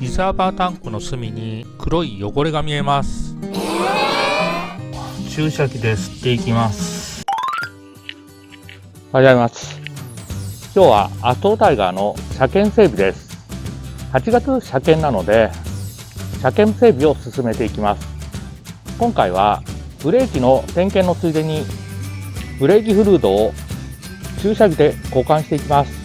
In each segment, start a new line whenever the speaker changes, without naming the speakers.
リザーバータンクの隅に黒い汚れが見えます。注射器で吸っていきます。
おはようございます。今日は阿蘇タイガーの車検整備です。8月車検なので車検整備を進めていきます。今回はブレーキの点検のついでにブレーキフルードを注射器で交換していきます。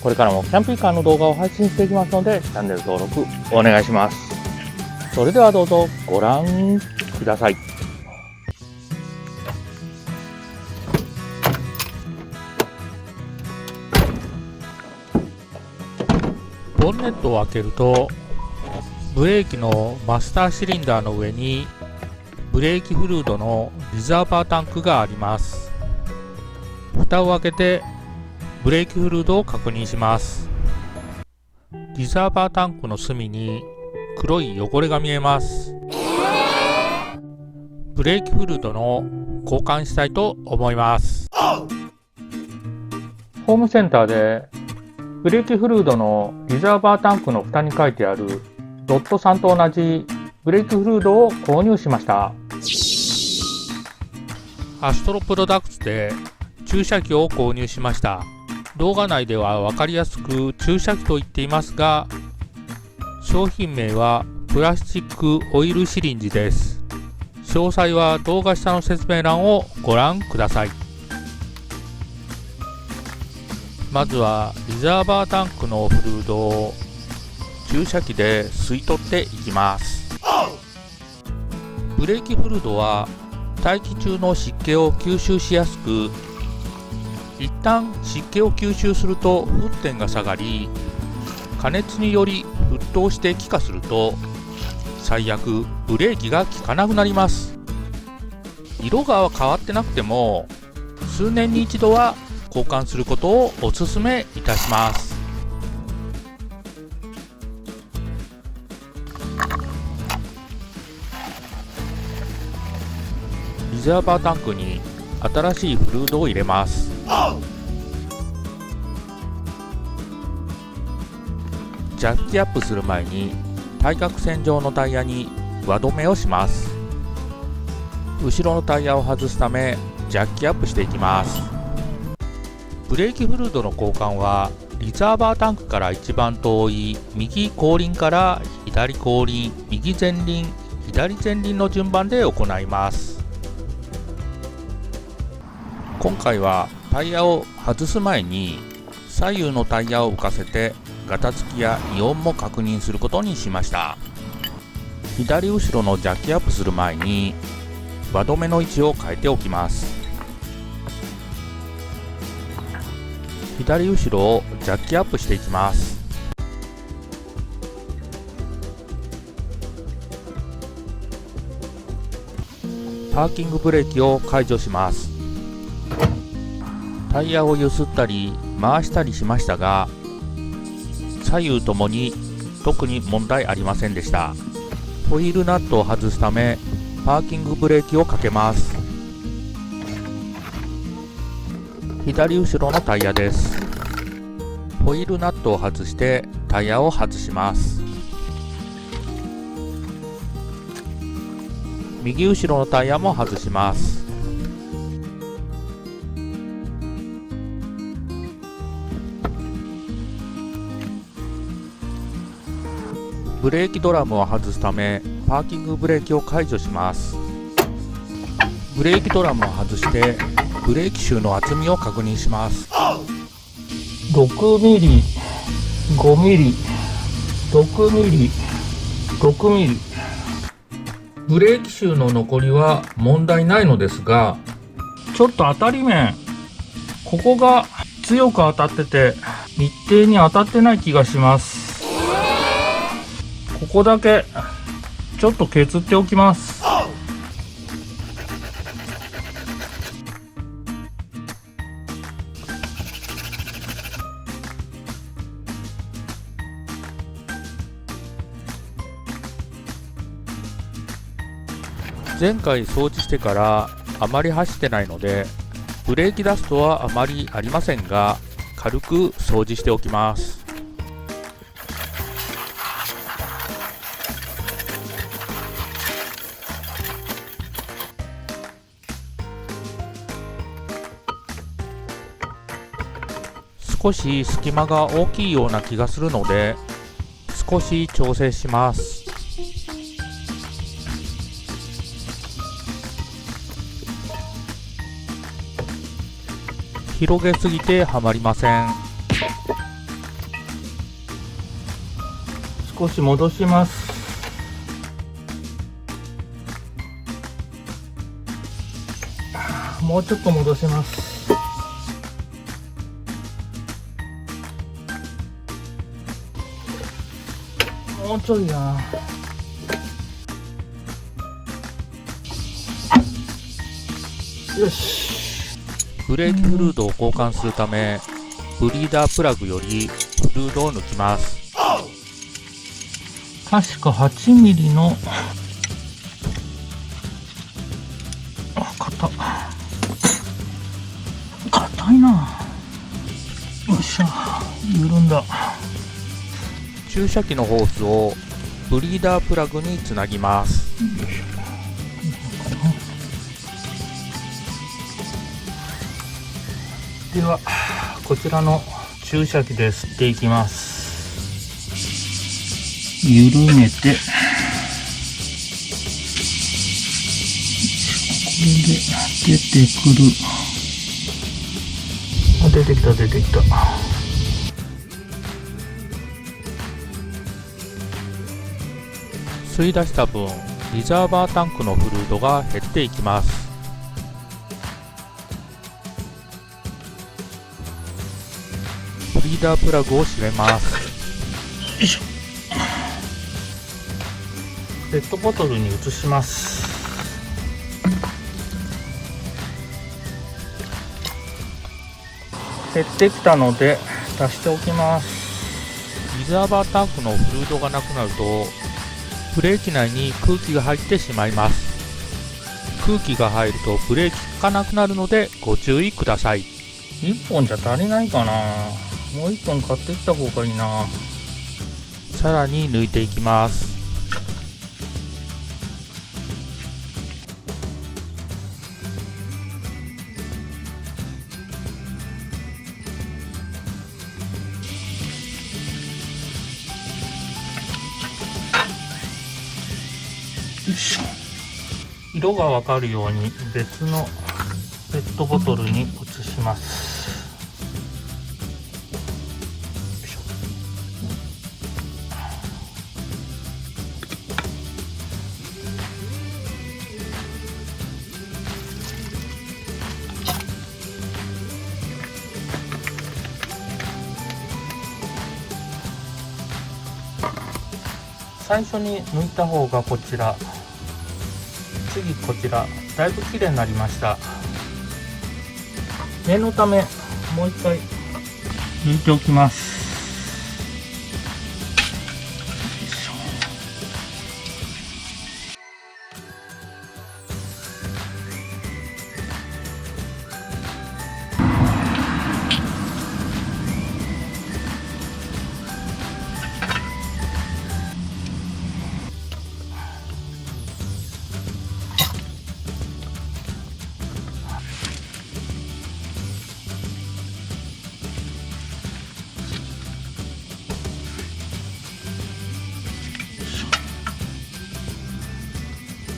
これからもキャンピングカーの動画を配信していきますのでチャンネル登録お願いします。それではどうぞご覧ください。
ボンネットを開けるとブレーキのマスターシリンダーの上にブレーキフルードのリザーバータンクがあります。蓋を開けてブレーキフルードを確認します。リザーバータンクの隅に黒い汚れが見えます。ブレーキフルードの交換したいと思います。
ホームセンターでブレーキフルードのリザーバータンクの蓋に書いてあるロット3と同じブレーキフルードを購入しました。
アストロプロダクツで注射器を購入しました。動画内では分かりやすく注射器と言っていますが、商品名はプラスチックオイルシリンジです。詳細は動画下の説明欄をご覧ください。まずはリザーバータンクのフルードを注射器で吸い取っていきます。ブレーキフルードは大気中の湿気を吸収しやすく、一旦湿気を吸収すると沸点が下がり、加熱により沸騰して気化すると最悪ブレーキが効かなくなります。色が変わってなくても数年に一度は交換することをお勧めいたします。リザーバータンクに新しいフルードを入れます。ジャッキアップする前に対角線上のタイヤに輪止めをします。後ろのタイヤを外すためジャッキアップしていきます。ブレーキフルードの交換はリザーバータンクから一番遠い右後輪から左後輪、右前輪、左前輪の順番で行います。今回はタイヤを外す前に左右のタイヤを浮かせてガタつきや異音も確認することにしました。左後ろのジャッキアップする前に輪止めの位置を変えておきます。左後ろをジャッキアップしていきます。パーキングブレーキを解除します。タイヤを揺すったり回したりしましたが、左右ともに特に問題ありませんでした。ホイールナットを外すためパーキングブレーキをかけます。左後ろのタイヤです。ホイールナットを外してタイヤを外します。右後ろのタイヤも外します。ブレーキドラムを外すためパーキングブレーキを解除します。ブレーキドラムを外してブレーキシューの厚みを確認します。
6ミリ、5ミリ、6ミリ、6ミリ。
ブレーキシューの残りは問題ないのですが、
ちょっと当たり面、ここが強く当たってて一定に当たってない気がします。ここだけちょっと削っておきます。
前回掃除してからあまり走ってないのでブレーキダストはあまりありませんが、軽く掃除しておきます。少し隙間が大きいような気がするので、少し調整します。広げすぎてはまりません。
少し戻します。もうちょっと戻します。もうちょいな。よし。
ブレーキフルードを交換するため、ブリーダープラグよりフルードを抜きます。
確か8ミリの硬いな。よっしゃ、緩んだ。
注射器のホースをブリーダープラグにつなぎます。
ではこちらの注射器で吸っていきます。緩めて、これで出てくる。出てきた出てきた。
吸い出した分、リザーバータンクのフルードが減っていきます。ブリーダープラグを閉めます。
よいしょ。ペットボトルに移します。減ってきたので足しておきます。
リザーバータンクのフルードがなくなると、ブレーキ内に空気が入ってしまいます。空気が入るとブレーキ効かなくなるのでご注意ください。
1本じゃ足りないかな。もう1本買ってきた方がいいな。
さらに抜いていきます。
よいしょ。色がわかるように別のペットボトルに移します。最初に抜いた方がこちら、次こちら、だいぶ綺麗になりました。念のためもう一回抜いておきます。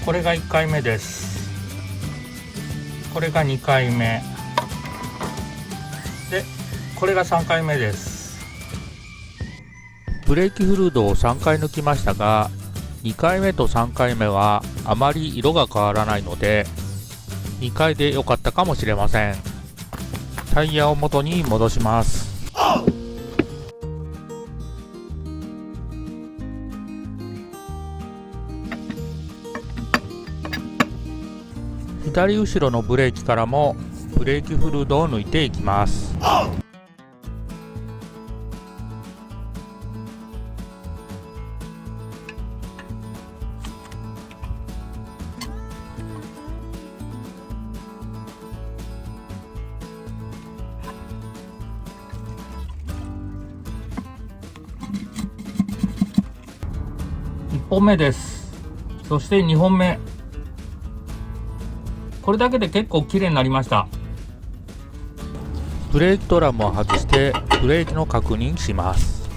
これが1回目です。これが2回目で、これが3回目です。
ブレーキフルードを3回抜きましたが、2回目と3回目はあまり色が変わらないので、2回で良かったかもしれません。タイヤを元に戻します。左後ろのブレーキからもブレーキフルードを抜いていきます。
1本目です。そして2本目。これだけで結構綺麗になりました。
ブレーキドラムを外してブレーキの確認します。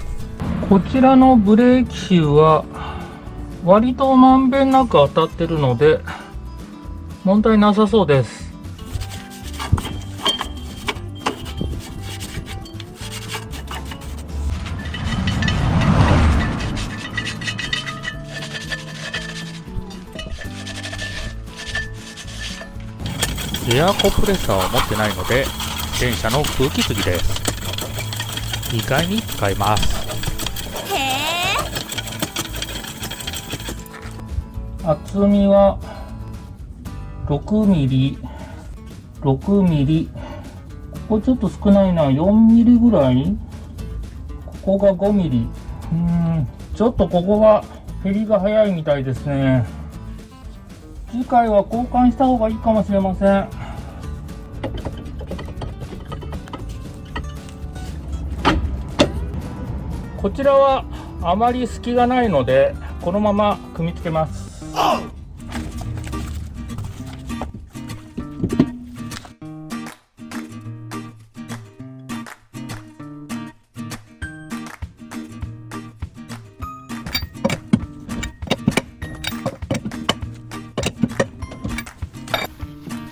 こちらのブレーキシューは割とまんべんなく当たってるので問題なさそうです。
エアコンプレッサーは持ってないので電車の空気継ぎです。意外に使えます。
厚みは6ミリ、6ミリ、ここちょっと少ないな、4ミリぐらい、ここが5ミリ、ちょっとここが減りが早いみたいですね。次回は交換した方がいいかもしれません。こちらはあまり隙がないのでこのまま組み付けます。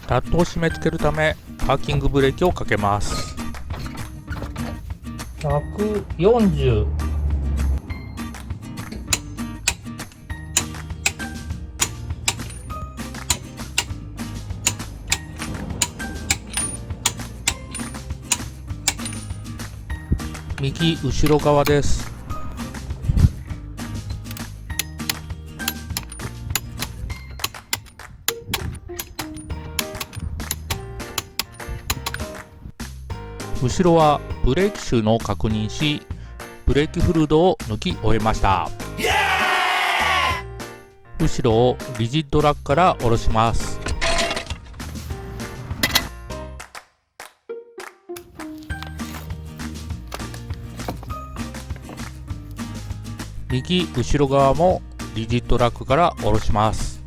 ナットを締め付けるためパーキングブレーキをかけます。
140、
右後ろ側です。後ろはブレーキシューの確認し、ブレーキフルードを抜き終えました。後ろをリジッドラックから下ろします。右後ろ側もリジッドラックから下ろします。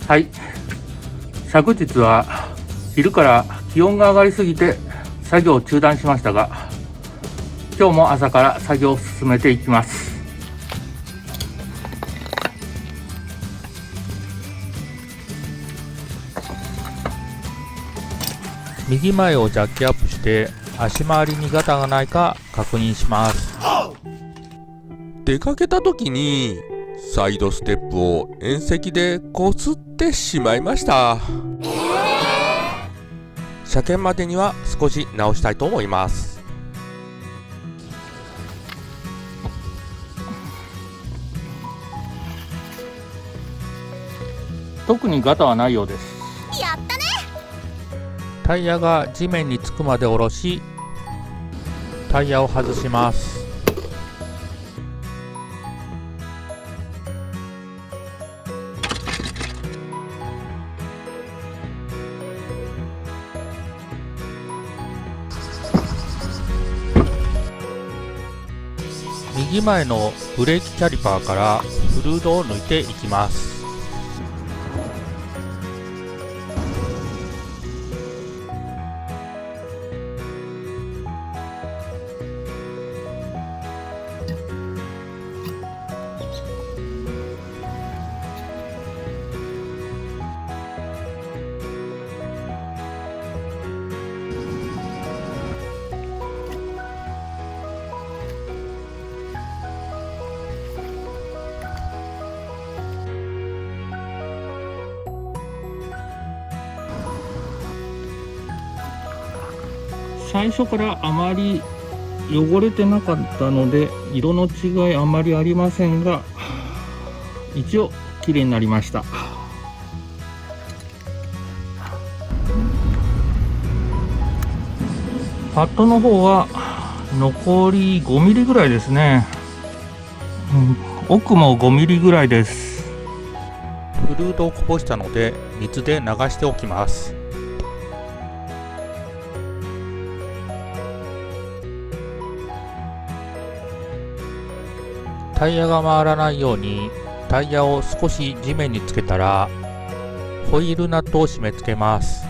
はい、昨日は昼から気温が上がりすぎて作業を中断しましたが、今日も朝から作業を進めていきます。
右前をジャッキアップして足回りにガタがないか確認します。
出かけた時にサイドステップを縁石でこすってしまいました。車検までには少し直したいと思います。
特にガタはないようです。
やったね。
タイヤが地面につくまで下ろし、タイヤを外します。右前のブレーキキャリパーからフルードを抜いていきます。
最初からあまり汚れてなかったので色の違いあまりありませんが、一応綺麗になりました。パッドの方は残り5ミリぐらいですね。奥も5ミリぐらいです。
フルードをこぼしたので水で流しておきます。タイヤが回らないようにタイヤを少し地面につけたらホイールナットを締め付けます。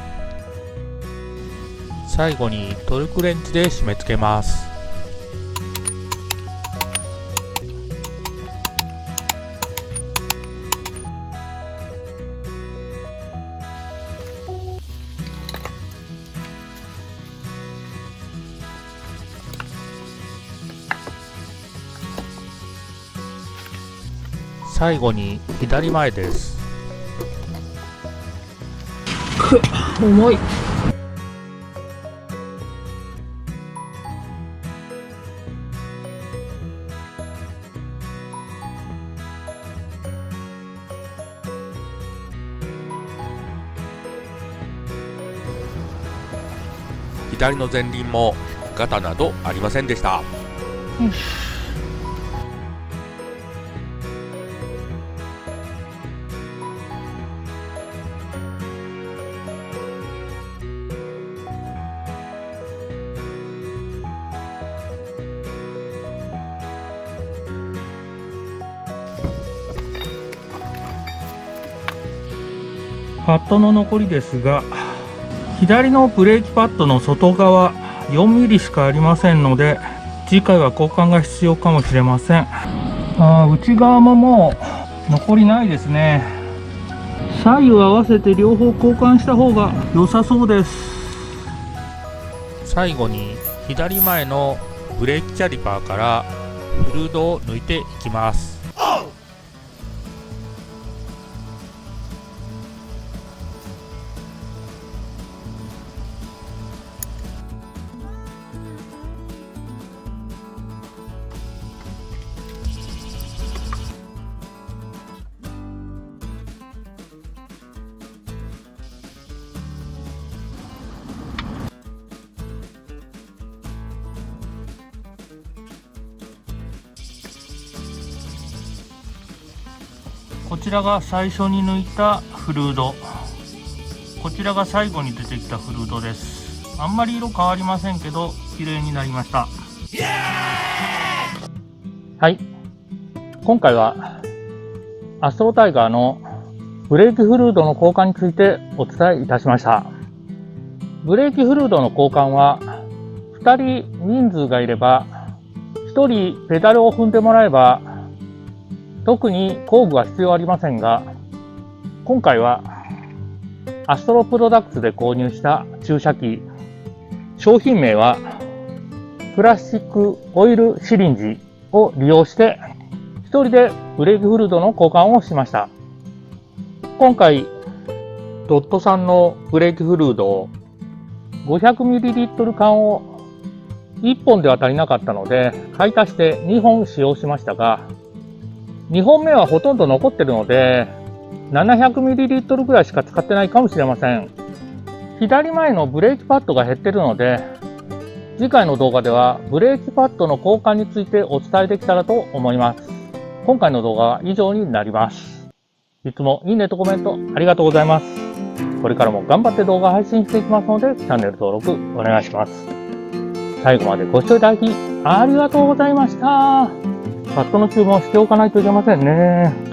最後にトルクレンチで締め付けます。最後に左前です。
重い。
左の前輪もガタなどありませんでした。
パッドの残りですが、左のブレーキパッドの外側 4mm しかありませんので、次回は交換が必要かもしれません。内側ももう残りないですね。左右合わせて両方交換した方が良さそうです。最後に左前のブレーキキャリパーからフルードを抜いていきます。こちらが最初に抜いたフルード、こちらが最後に出てきたフルードです。あんまり色変わりませんけど綺麗になりました。
はい。今回はアストロタイガーのブレーキフルードの交換についてお伝えいたしました。ブレーキフルードの交換は2人人数がいれば1人ペダルを踏んでもらえば特に工具は必要ありませんが、今回はアストロプロダクツで購入した注射器、商品名はプラスチックオイルシリンジを利用して一人でブレーキフルードの交換をしました。今回ドットさんのブレーキフルードを 500ml 缶を1本では足りなかったので買い足して2本使用しましたが、2本目はほとんど残ってるので 700ml ぐらいしか使ってないかもしれません。左前のブレーキパッドが減ってるので、次回の動画ではブレーキパッドの交換についてお伝えできたらと思います。今回の動画は以上になります。いつもいいねとコメントありがとうございます。これからも頑張って動画配信していきますので、チャンネル登録お願いします。最後までご視聴いただきありがとうございました。パッドの注文しておかないといけませんね。